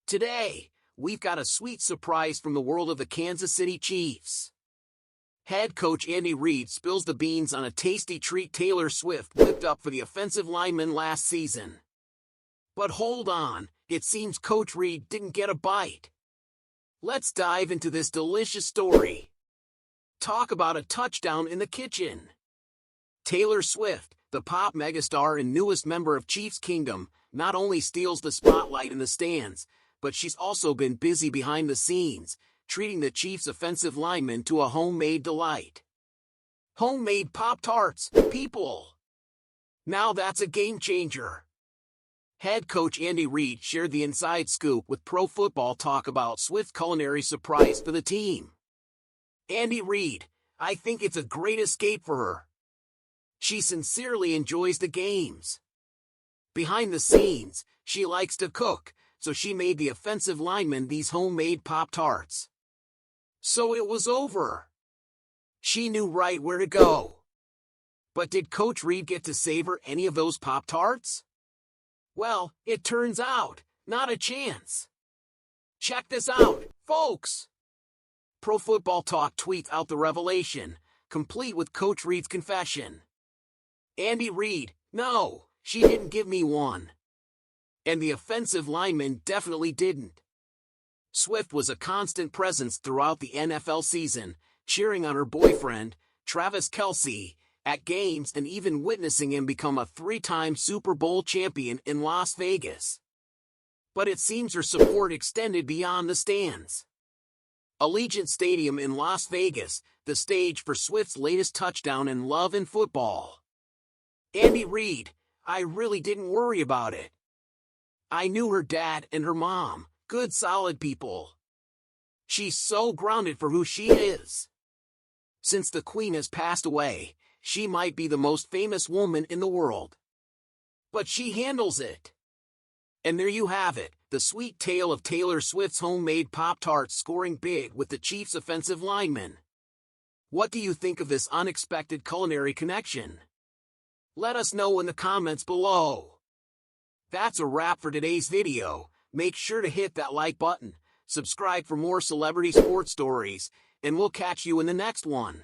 Today, we've got a sweet surprise from the world of the Kansas City Chiefs. Head coach Andy Reid spills the beans on a tasty treat Taylor Swift whipped up for the offensive lineman last season. But hold on, it seems Coach Reid didn't get a bite. Let's dive into this delicious story. Talk about a touchdown in the kitchen. Taylor Swift, the pop megastar and newest member of Chiefs Kingdom, not only steals the spotlight in the stands, but she's also been busy behind the scenes, treating the Chiefs' offensive linemen to a homemade delight. Homemade Pop-Tarts, people! Now that's a game changer. Head coach Andy Reid shared the inside scoop with Pro Football Talk about Swift's culinary surprise for the team. Andy Reid, I think it's a great escape for her. She sincerely enjoys the games. Behind the scenes, she likes to cook, so she made the offensive linemen these homemade Pop-Tarts. So it was over. She knew right where to go. But did Coach Reid get to savor any of those Pop-Tarts? Well, it turns out, not a chance. Check this out, folks. Pro Football Talk tweets out the revelation, complete with Coach Reid's confession. Andy Reid, no, she didn't give me one. And the offensive lineman definitely didn't. Swift was a constant presence throughout the NFL season, cheering on her boyfriend, Travis Kelce, at games and even witnessing him become a three-time Super Bowl champion in Las Vegas. But it seems her support extended beyond the stands. Allegiant Stadium in Las Vegas, the stage for Swift's latest touchdown in love and football. Andy Reid, I really didn't worry about it. I knew her dad and her mom, good solid people. She's so grounded for who she is. Since the Queen has passed away, she might be the most famous woman in the world. But she handles it. And there you have it, the sweet tale of Taylor Swift's homemade Pop-Tarts scoring big with the Chiefs' offensive linemen. What do you think of this unexpected culinary connection? Let us know in the comments below. That's a wrap for today's video. Make sure to hit that like button, subscribe for more celebrity sports stories, and we'll catch you in the next one.